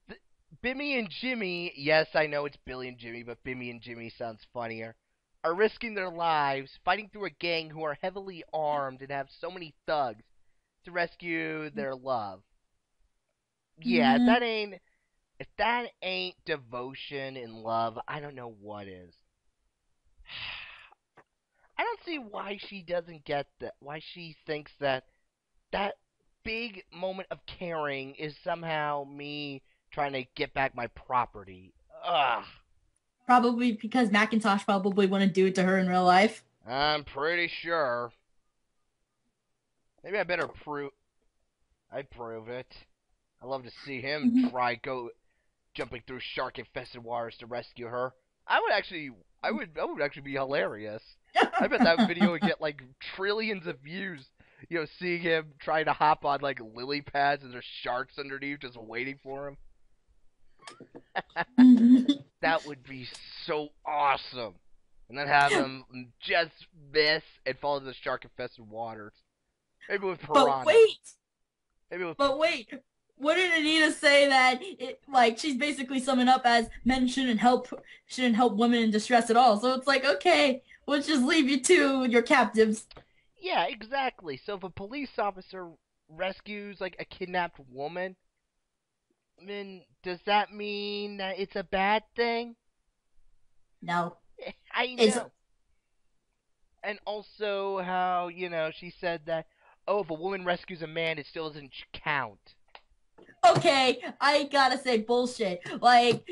Th- Bimmy and Jimmy, yes, I know it's Billy and Jimmy, but Bimmy and Jimmy sounds funnier, are risking their lives fighting through a gang who are heavily armed and have so many thugs to rescue their love. Yeah, Mm-hmm. if that ain't devotion and love, I don't know what is. I don't see why she doesn't get that. Why she thinks that that big moment of caring is somehow me trying to get back my property. Ugh. Probably because Macintosh probably wouldn't do it to her in real life. I'm pretty sure. Maybe I better prove. I'd prove it. I love to see him Mm-hmm. try go jumping through shark infested waters to rescue her. I would actually, that would actually be hilarious. I bet that video would get like trillions of views. Seeing him trying to hop on like lily pads and there's sharks underneath just waiting for him. That would be so awesome. And then have him just miss and fall into the shark infested waters. Maybe with but piranhas. wait, Maybe with. but wait. Wouldn't Anita say that like she's basically summing up as men shouldn't help women in distress at all? So it's like, okay, we'll just leave you to your captives. Yeah, exactly. So if a police officer rescues like a kidnapped woman, then does that mean that it's a bad thing? No, I it's know. And also how, she said that, oh, if a woman rescues a man, it still doesn't count. okay. I gotta say bullshit. Like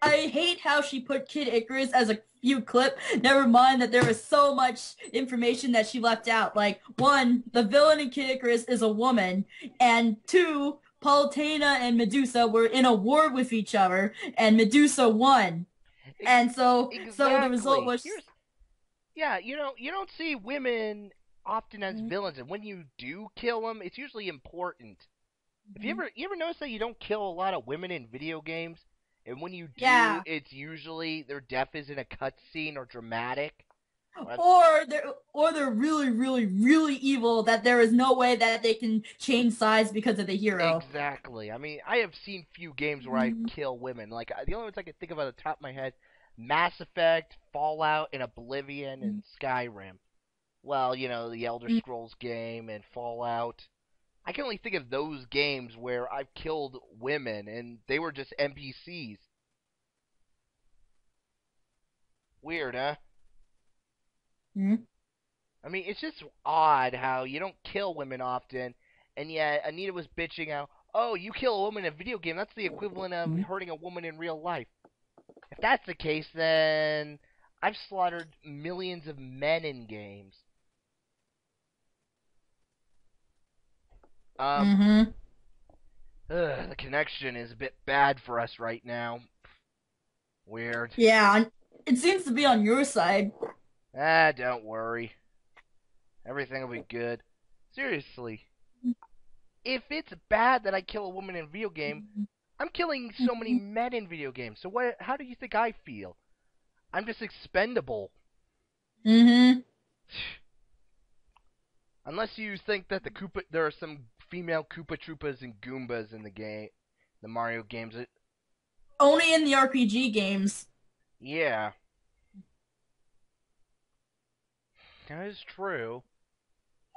I hate how she put Kid Icarus as a few clip. Never mind that there was so much information that she left out. Like one, the villain in Kid Icarus is a woman, and two, Palutena and Medusa were in a war with each other, and Medusa won. Ex- And so the result exactly. was. Here's Yeah, you don't see women often as villains, and when you do kill them, it's usually important. If Mhm. you ever notice that you don't kill a lot of women in video games, And when you do, Yeah. it's usually their death is in a cutscene or dramatic. Well, Or they're really, really, really evil that there is no way that they can change sides because of the hero. exactly. I mean, I have seen few games where I kill women. Like the only ones I can think of on the top of my head: Mass Effect, Fallout, and Oblivion, and Skyrim. Well, the Elder Scrolls game and Fallout. I can only think of those games where I've killed women and they were just NPCs. Weird, huh? Mm-hmm. I mean, it's just odd how you don't kill women often, and yet Anita was bitching out, oh, you kill a woman in a video game, that's the equivalent of hurting a woman in real life. If that's the case, then I've slaughtered millions of men in games. Um, Mm-hmm. the connection is a bit bad for us right now. Weird. Yeah, it seems to be on your side. Don't worry. Everything will be good. Seriously, if it's bad that I kill a woman in a video game, I'm killing so many men in video games. So what? How do you think I feel? I'm just expendable. Mm-hmm. Unless you think that there are some female Koopa Troopas and Goombas in the Mario games. Only in the RPG games. Yeah, that is true.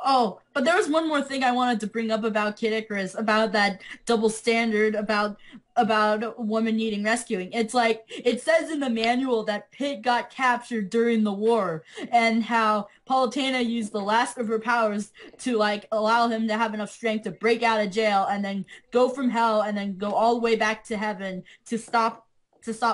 Oh, but there was one more thing I wanted to bring up about Kid Icarus, about that double standard about a woman needing rescuing. It's like it says in the manual that Pit got captured during the war and how Palutena used the last of her powers to like allow him to have enough strength to break out of jail and then go from hell and then go all the way back to heaven to stop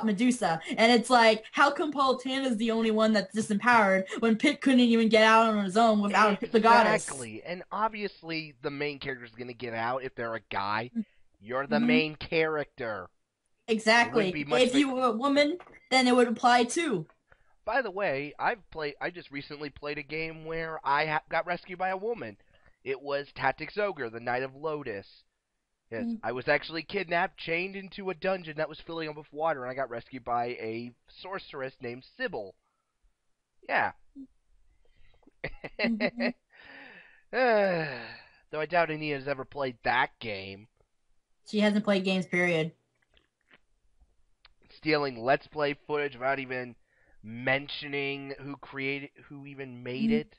Medusa. And it's like, how come Palutena is the only one that's disempowered when Pit couldn't even get out on his own without the goddess? Exactly. And obviously the main character is going to get out if they're a guy. You're the main character. It wouldn't Exactly. be much of If a. you were a woman, then it would apply too. By the way, I just recently played a game where got rescued by a woman. It was Tactics Ogre, the Knight of Lotus. Yes, I was actually kidnapped, chained into a dungeon that was filling up with water, and I got rescued by a sorceress named Sybil. Yeah. Though I doubt Anita's ever played that game. She hasn't played games, period. Stealing Let's Play footage without even mentioning who even made it.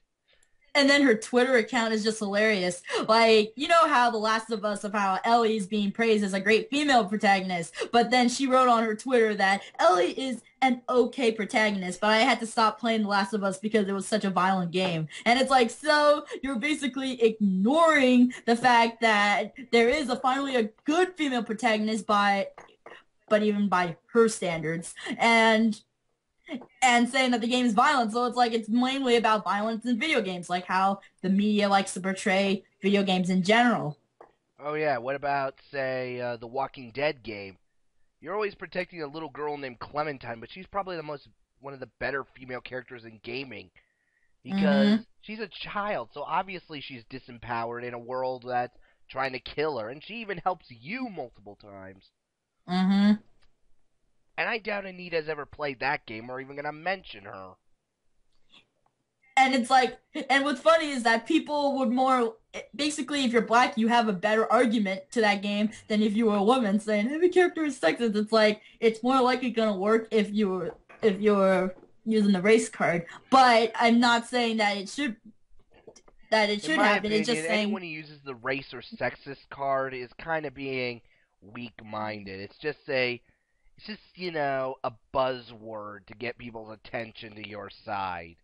And then her Twitter account is just hilarious. Like, you know how The Last of Us, of how Ellie is being praised as a great female protagonist, but then she wrote on her Twitter that Ellie is an okay protagonist, but I had to stop playing The Last of Us because it was such a violent game. And it's like, so you're basically ignoring the fact that there is finally a good female protagonist but even by her standards. And saying that the game is violent. So it's like it's mainly about violence in video games, like how the media likes to portray video games in general. Oh yeah, what about say the Walking Dead game? You're always protecting a little girl named Clementine, but she's probably one of the better female characters in gaming because Mm-hmm. she's a child, so obviously she's disempowered in a world that's trying to kill her, and she even helps you multiple times. Mm-hmm. And I doubt Anita's ever played that game or even gonna mention her. And it's like, and what's funny is that people would more basically, if you're black, you have a better argument to that game than if you were a woman saying every character is sexist. It's like it's more likely gonna work if you're using the race card. But I'm not saying that it In should my happen. It's just opinion, saying anyone who uses the race or sexist card is kind of being weak-minded. It's just, a buzzword to get people's attention to your side.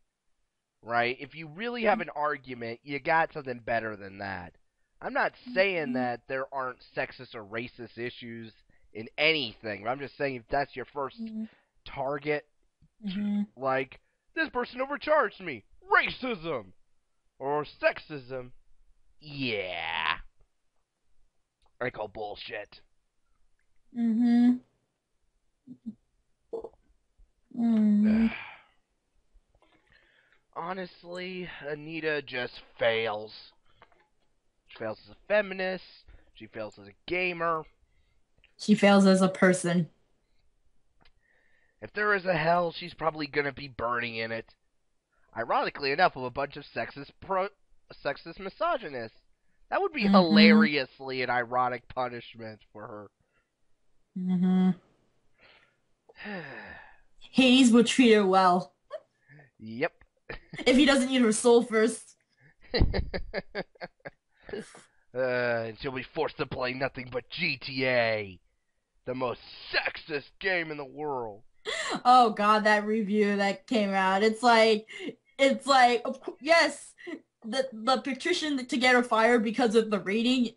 Right? If you really have an argument, you got something better than that. I'm not saying that there aren't sexist or racist issues in anything. But I'm just saying if that's your first target, mm-hmm. like, this person overcharged me. Racism! Or sexism. Yeah. I call bullshit. Mm-hmm. Mm-hmm. Honestly, Anita just fails. She fails as a feminist. She fails as a gamer. She fails as a person. If there is a hell, she's probably gonna be burning in it. Ironically enough, with a bunch of sexist misogynists. That would be Mm-hmm. hilariously an ironic punishment for Mm-hmm. her. Hades will treat her well Yep. if he doesn't eat her soul first. And she'll be forced to play nothing but GTA, the most sexist game in the world. Oh God, that review that came out. It's like, yes, the petition to get her fired because of the rating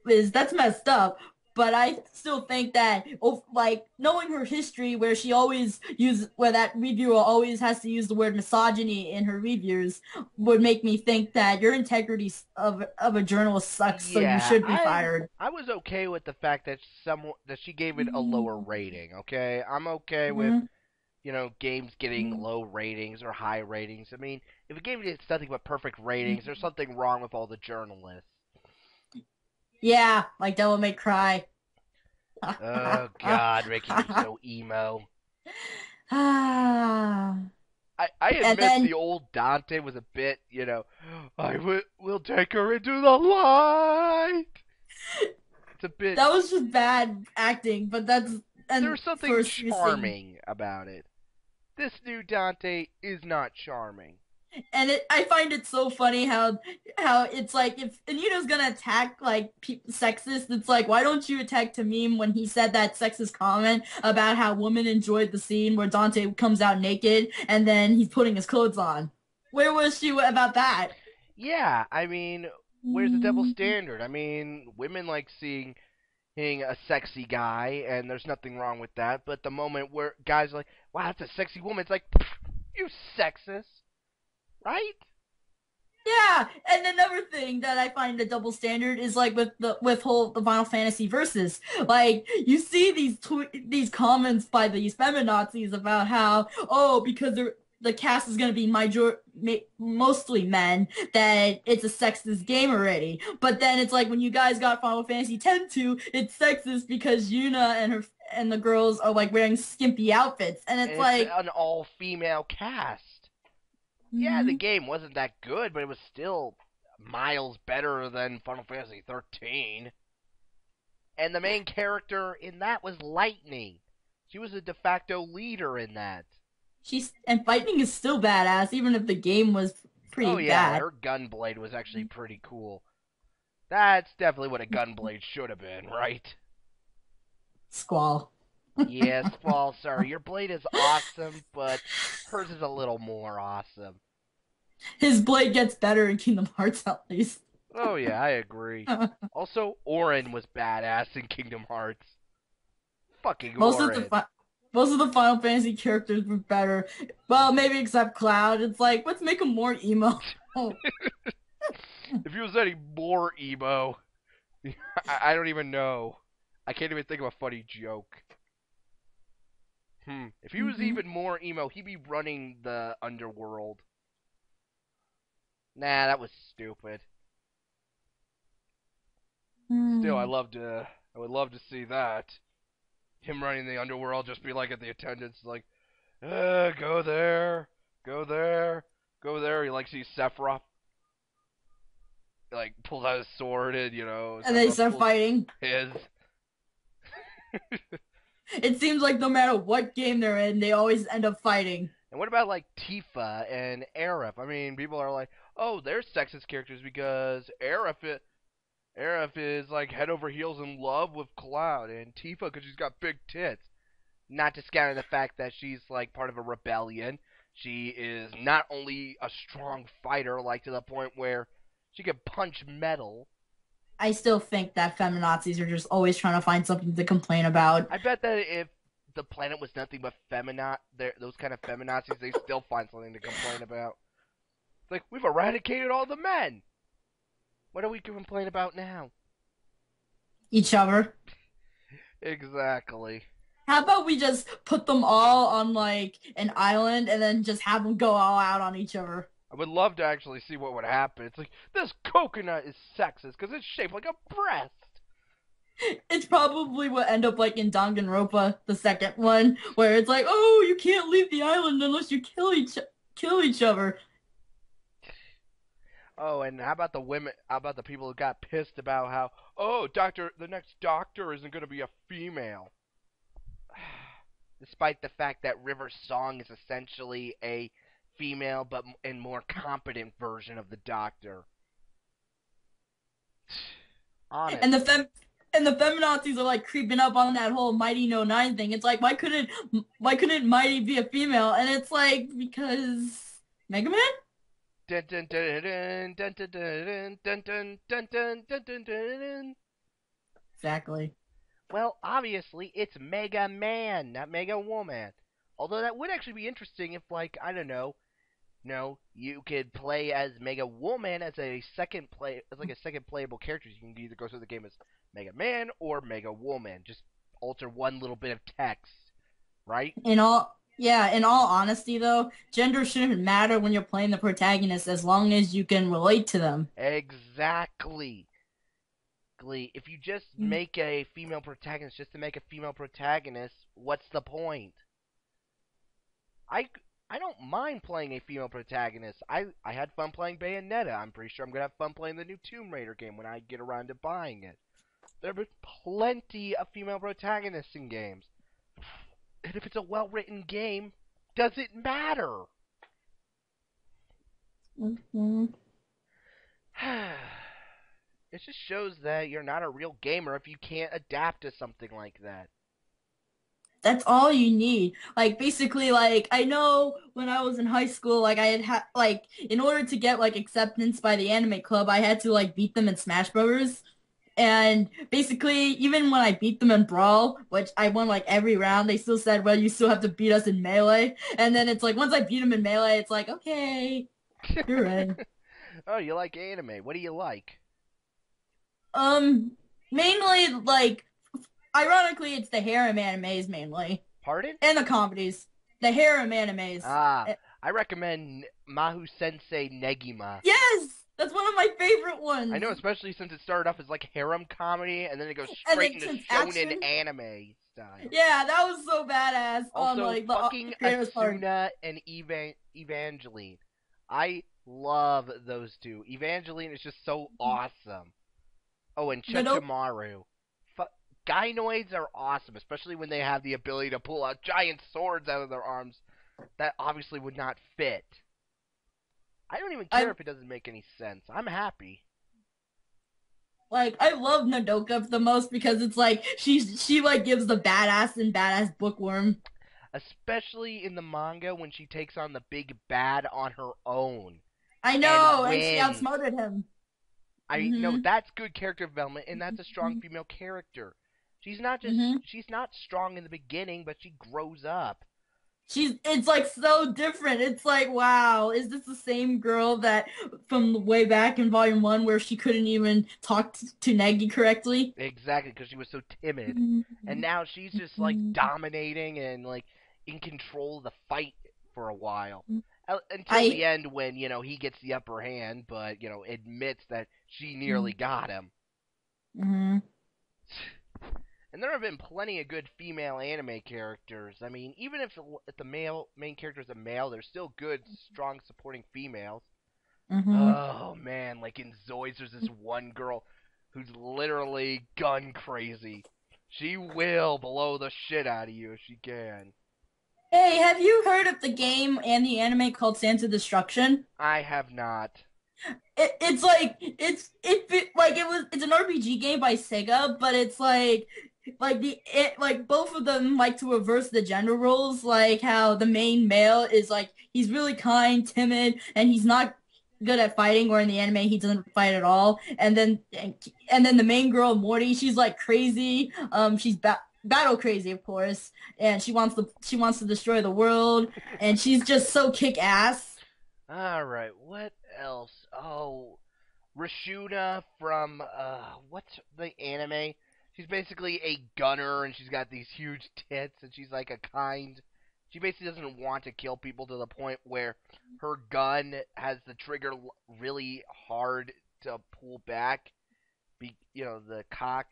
that's messed up. But I still think that, oh, like knowing her history, where that reviewer always has to use the word misogyny in her reviews, would make me think that your integrity of a journalist sucks, so you Yeah, should be I fired. I was okay with the fact that she gave it a lower rating. Okay, I'm okay with Mhm. games getting low ratings or high ratings. I mean, if a game gets nothing but perfect ratings, there's something wrong with all the journalists. Yeah, like Devil May Cry. Oh God, making me so emo. Ah. I And admit then the old Dante was a bit, will take her into the light. It's a bit. that was just bad acting, but that's and There's something first you're saying, charming about it. This new Dante is not charming. and I find it so funny how it's like if Anito's gonna attack like sexist, it's like why don't you attack Tamim when he said that sexist comment about how women enjoyed the scene where Dante comes out naked and then he's putting his clothes on. Where was she about that? Yeah, I mean, where's the double standard? I mean, women like seeing a sexy guy, and there's nothing wrong with that. But the moment where guys are like, "Wow, that's a sexy woman," it's like, you sexist, right? Yeah, and another thing that I find a double standard is like the Final Fantasy verses. Like you see these comments by these feminazis about how because the cast is gonna be mostly men that it's a sexist game already. But then it's like when you guys got Final Fantasy X to, it's sexist because Yuna and the girls are like wearing skimpy outfits, and it's And it's like. an all-female cast. Yeah, the Mhm. game wasn't that good, but it was still miles better than Final Fantasy 13. And the main character in that was Lightning. She was a de facto leader in that. And fighting is still badass, even if the game was Oh pretty yeah, bad. her gunblade was actually pretty cool. That's definitely what a gunblade should have been, right? Squall. Yes, Squall, sorry, your blade is awesome, but hers is a little more awesome. His blade gets better in Kingdom Hearts at least. Oh yeah, I agree. Also, Auron was badass in Kingdom Hearts. Fucking most of the Auron. fi- most of the Final Fantasy characters were better. Well, maybe except Cloud. It's like let's make him more emo. If he was any more emo, I don't even know. I can't even think of a funny joke. If he was Mhm. even more emo, he'd be running the underworld. Nah, that was stupid. Still, Hmm. I would love to see that. Him running the underworld, just be like at the attendants, like, go there, go there, go there. He like sees Sephiroth, like pulls out his sword, and And they Sephiroth start pulls fighting. his. It seems like no matter what game they're in, they always end up fighting. And what about like Tifa and Aerith? I mean, people are like, oh, they're sexist characters because Aerith is like head over heels in love with Cloud, and Tifa because she's got big tits. Not discounting the fact that she's like part of a rebellion. She is not only a strong fighter, like to the point where she can punch metal. I still think that feminazis are just always trying to find something to complain about. I bet that if the planet was nothing but those kind of feminazis, they still find something to complain about. It's like we've eradicated all the men. What do we complain about now? Each other. Exactly. How about we just put them all on like an island and then just have them go all out on each other? I would love to actually see what would happen. It's like this coconut is sexist because it's shaped like a breast. It's probably what end up like in Danganronpa, the second one, where it's like, oh, you can't leave the island unless you kill each other. Oh, and how about the women? How about the people who got pissed about how, oh, the next doctor isn't going to be a female, despite the fact that River Song is essentially a female but and more competent version of the doctor. And the Honestly, fem and the feminazis are like creeping up on that whole Mighty No Nine thing. It's like why couldn't Mighty be a female? And it's like because Mega Man? dun dun dun dun dun dun dun dun dun dun dun dun dun dun. Exactly. Well, obviously it's Mega Man, not Mega Woman. Although that would actually be interesting if, like, I don't know, no, you could play as Mega Woman as a second playable character. You can either go through the game as Mega Man or Mega Woman. Just alter one little bit of text, right? In all honesty though, gender shouldn't matter when you're playing the protagonist as long as you can relate to them. Exactly. If you just make a female protagonist just to make a female protagonist, what's the point? I I don't mind playing a female protagonist. I had fun playing Bayonetta. I'm pretty sure I'm gonna have fun playing the new Tomb Raider game when I get around to buying it. There have been plenty of female protagonists in games. And if it's a well written game, does it matter? Mm-hmm. It just shows that you're not a real gamer if you can't adapt to something like that. That's all you need. Like basically, like I know when I was in high school, like like in order to get like acceptance by the anime club, I had to like beat them in Smash Brothers. And basically, even when I beat them in Brawl, which I won like every round, they still said, "Well, you still have to beat us in Melee." And then it's like once I beat them in Melee, it's like, okay, you're right. Oh, you like anime. What do you like? Um, mainly like ironically, it's the harem animes mainly, Pardon? and the comedies. The harem animes. Ah, I recommend Mahu Sensei Negima. Yes, that's one of my favorite I know, ones. especially since it started off as like harem comedy and then it goes And straight then into since shonen action, anime style. yeah, that was so badass on Also, like the fucking creators part. Asuna and Evangeline. I love those two. Evangeline is just so awesome. Oh, and The dope. Chochimaru. Gynoids are awesome, especially when they have the ability to pull out giant swords out of their arms that obviously would not fit. I don't even care I if it doesn't make any sense. I'm happy. I love Nodoka the most because it's like she like gives the badass and badass bookworm. Especially in the manga when she takes on the big bad on her own I and know, and she wins. outsmarted him. I know Mm-hmm. that's good character development and that's a strong female character. Mm-hmm. She's not strong in the beginning, but she grows up. It's like so different. It's like, wow, is this the same girl that from way back in volume one where she couldn't even talk to Negi correctly? Exactly, because she was so timid. And Mm-hmm. now she's just like dominating and like in control of the fight for a while. Until the I end when, he gets the upper hand, but, admits that she nearly got him. mm-hmm. And there have been plenty of good female anime characters. I mean, even if the male main character is a male, there's still good, strong supporting females. Mm-hmm. Oh man, like in Zoids, there's this one girl who's literally gun crazy. She will blow the shit out of you if she can. Hey, have you heard of the game and the anime called Santa Destruction? I have not. It's like like it's an RPG game by Sega, but it's like both of them like to reverse the gender roles, like how the main male is like he's really kind, timid, and he's not good at fighting, or in the anime he doesn't fight at all. And then the main girl Morty, she's like crazy. She's battle crazy, of course, and she wants to destroy the world, and she's just so kick ass. Alright, what else? Oh, Rashuna from, what's the anime? She's basically a gunner and she's got these huge tits and she's like a kind. She basically doesn't want to kill people to the point where her gun has the trigger really hard to pull back. The cock.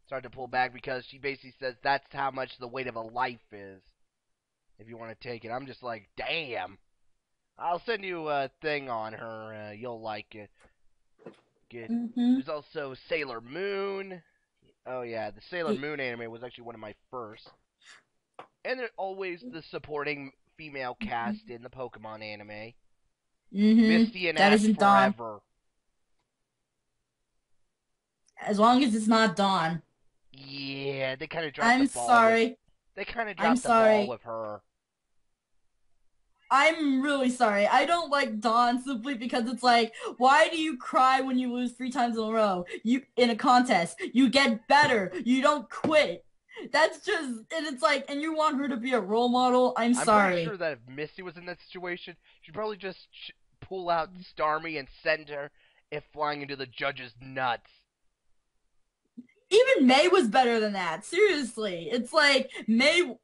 started to pull back because she basically says that's how much the weight of a life is. If you want to take it, I'm just like, damn. I'll send you a thing on her. You'll like it. Good. Mhm. There's also Sailor Moon. Oh yeah, the Sailor Y- Moon anime was actually one of my first. And there's always the supporting female cast in the Pokemon anime. Mhm. Misty and That Ash isn't Dawn. forever. As long as it's not Dawn. Yeah, they kind of dropped the I'm ball with. sorry. They kind of I'm dropped the ball sorry. with her. I'm really sorry. I don't like Dawn simply because it's like, why do you cry when you lose 3 times in a row? You in a contest, you get better. You don't quit. That's just, and it's like, and you want her to be a role model. I'm I'm pretty sorry. sure that if Misty was in that situation, she'd probably just pull out Starmie and send her if flying into the judge's nuts. Even May was better than that. Seriously. It's like May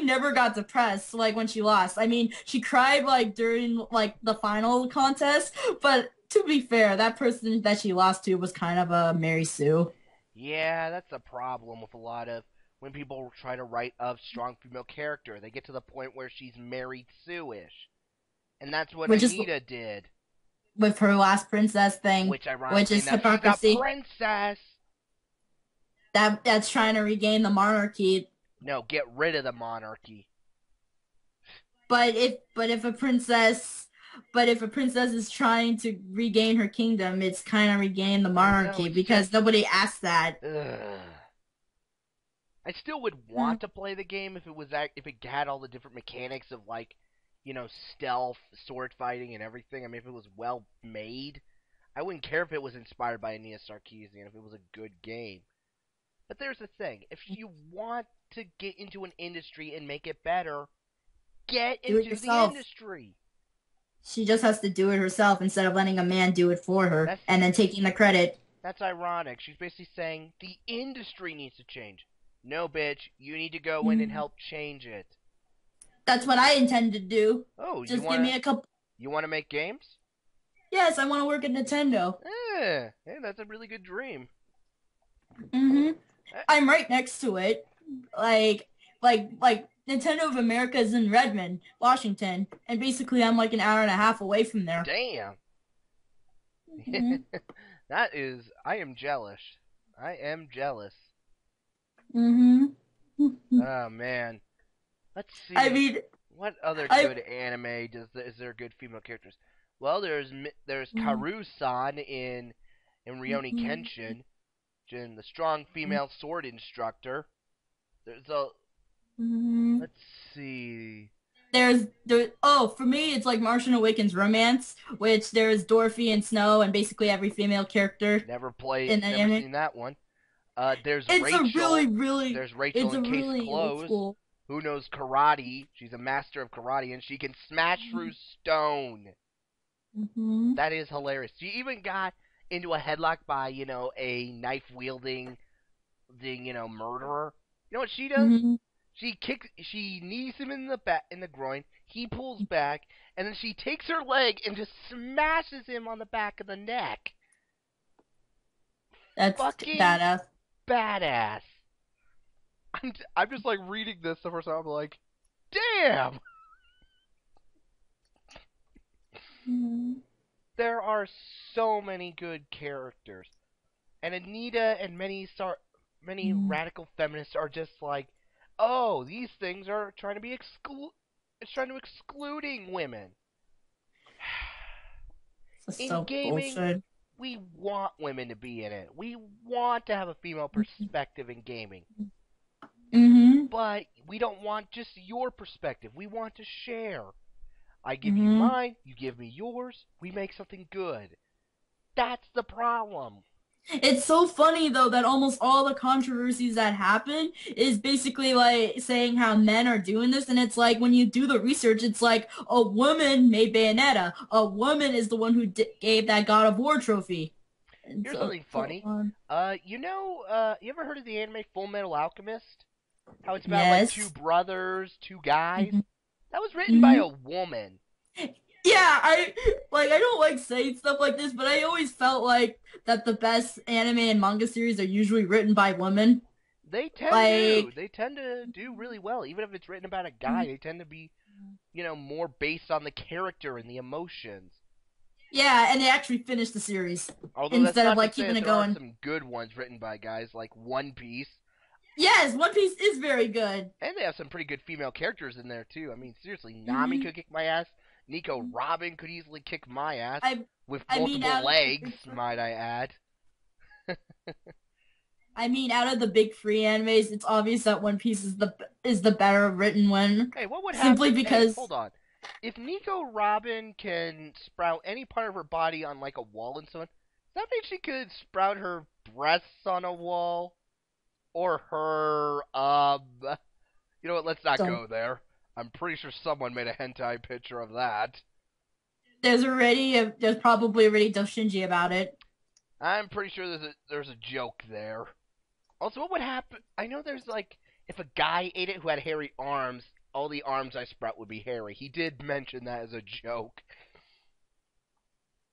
never got depressed like when she lost. I mean, she cried like during like the final contest, but to be fair, that person that she lost to was kind of a Mary Sue. Yeah, that's a problem with a lot of when people try to write a strong female character. They get to the point where she's married Sue-ish. And that's what Which is Anita did. with her last princess thing, Which, which ironically is enough, she's a hypocrisy. princess. That's trying to regain the monarchy. No, get rid of the monarchy. But if a princess is trying to regain her kingdom, it's kind of regain the I know, monarchy it's just... because nobody asked that. Ugh. I still would Mm. want to play the game if if it had all the different mechanics of like, stealth, sword fighting, and everything. I mean, if it was well made, I wouldn't care if it was inspired by Aeneas Sarkeesian, if it was a good game. But there's the thing: if you want to get into an industry and make it better, get Do it into the yourself. industry. She just has to do it herself instead of letting a man do it for her That's and then taking the credit. that's ironic. She's basically saying the industry needs to change. No, bitch, you need to go in and Mm. help change it. That's what I intend to do. Oh, Just give me a couple. you wanna make games? Yes, I want to work at Nintendo. Hey, that's a really good dream. Hmm. Eh, I'm right next to it. Like Nintendo of America is in Redmond, Washington, and basically I'm like an hour and a half away from there. damn. Hmm. That is, I am jealous. I am jealous. Hmm. Oh man. Let's I see. mean, What other I. good anime is there good female characters? Well, there's Mm-hmm. Karu-san in Rurouni Kenshin, the strong female sword instructor. There's a Hmm. let's see. For me it's like Martian Awakens romance, which there's Dorothy and Snow and basically every female character in the Never anime. seen that one. There's It's a really, Rachel. really, There's Rachel it's in a Case really old Closed, school. who knows karate. She's a master of karate, and she can smash through stone. Hmm. That is hilarious. She even got into a headlock by, a knife wielding, murderer. You know what she does? Hmm. She knees him in the back, in the groin. He pulls back, and then she takes her leg and just smashes him on the back of the neck. Fucking Badass. badass. I'm just like reading this the first time. I'm like, damn. Hmm. There are so many good characters, and Anita and many radical feminists are just like, oh, these things are trying to be it's trying to excluding women. This is In so gaming, bullshit. we want women to be in it. We want to have a female perspective in gaming. Hmm. But we don't want just your perspective. We want to share. I give you Hmm. mine, you give me yours, we make something good. That's the problem. It's so funny though that almost all the controversies that happen is basically like saying how men are doing this, and it's like when you do the research, it's like a woman made Bayonetta. A woman is the one who gave that God of War trophy. And Here's so, something so funny. on. You ever heard of the anime Full Metal Alchemist? How it's about like two Yes. brothers, two guys? Hmm. That was written by Hmm. a woman. Yeah, I don't like saying stuff like this, but I always felt like that the best anime and manga series are usually written by women. They tend to. Like, They tend to do really well. Even if it's written about a guy, they tend to be, more based on the character and the emotions. yeah, and they actually finish the series Although that's instead of not to like say keeping that it there aren't going. some good ones written by guys like One Piece. Yes, One Piece is very good. And they have some pretty good female characters in there too. I mean, seriously, Nami hmm could kick my ass. Nico Robin could easily kick my ass I with I mean multiple out of the legs, big three, might I add. out of the big three animes, it's obvious that One Piece is the better written one, Hey, what would simply happen? Hey, because hold on. If Nico Robin can sprout any part of her body on like a wall and so on, does that mean she could sprout her breasts on a wall? Or her, you know what, let's not don't. go there. I'm pretty sure someone made a hentai picture of that. There's probably already Doshinji about it. I'm pretty sure there's a joke there. Also, what would happen? I know there's like if a guy ate it who had hairy arms, all the arms I sprout would be hairy. He did mention that as a joke.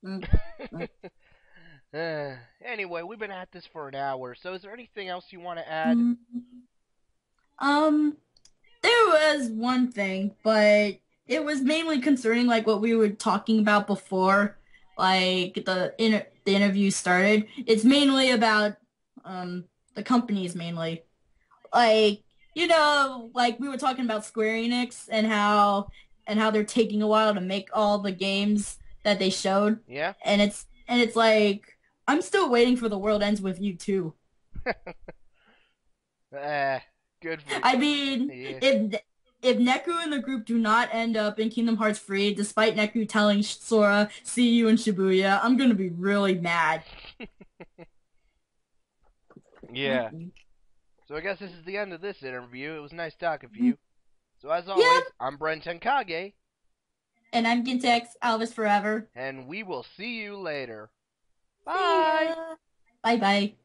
Mm, mm, Anyway, we've been at this for an hour. So, is there anything else you want to add? mm. Um, there was one thing, but it was mainly concerning like what we were talking about before, like the interview started. It's mainly about the companies mainly. Like like we were talking about Square Enix and how they're taking a while to make all the games that they showed, Yeah. and it's like I'm still waiting for The World Ends with You too. Eh, good for I mean, yeah. if Neku and the group do not end up in Kingdom Hearts 3, despite Neku telling Sora, "See you in Shibuya," I'm gonna be really mad. Yeah. So I guess this is the end of this interview. It was nice talking to you. So as Yep. always, I'm Brent Tenkage, And I'm Gintaxalvissforever. and we will see you later. See Bye! ya. Bye bye.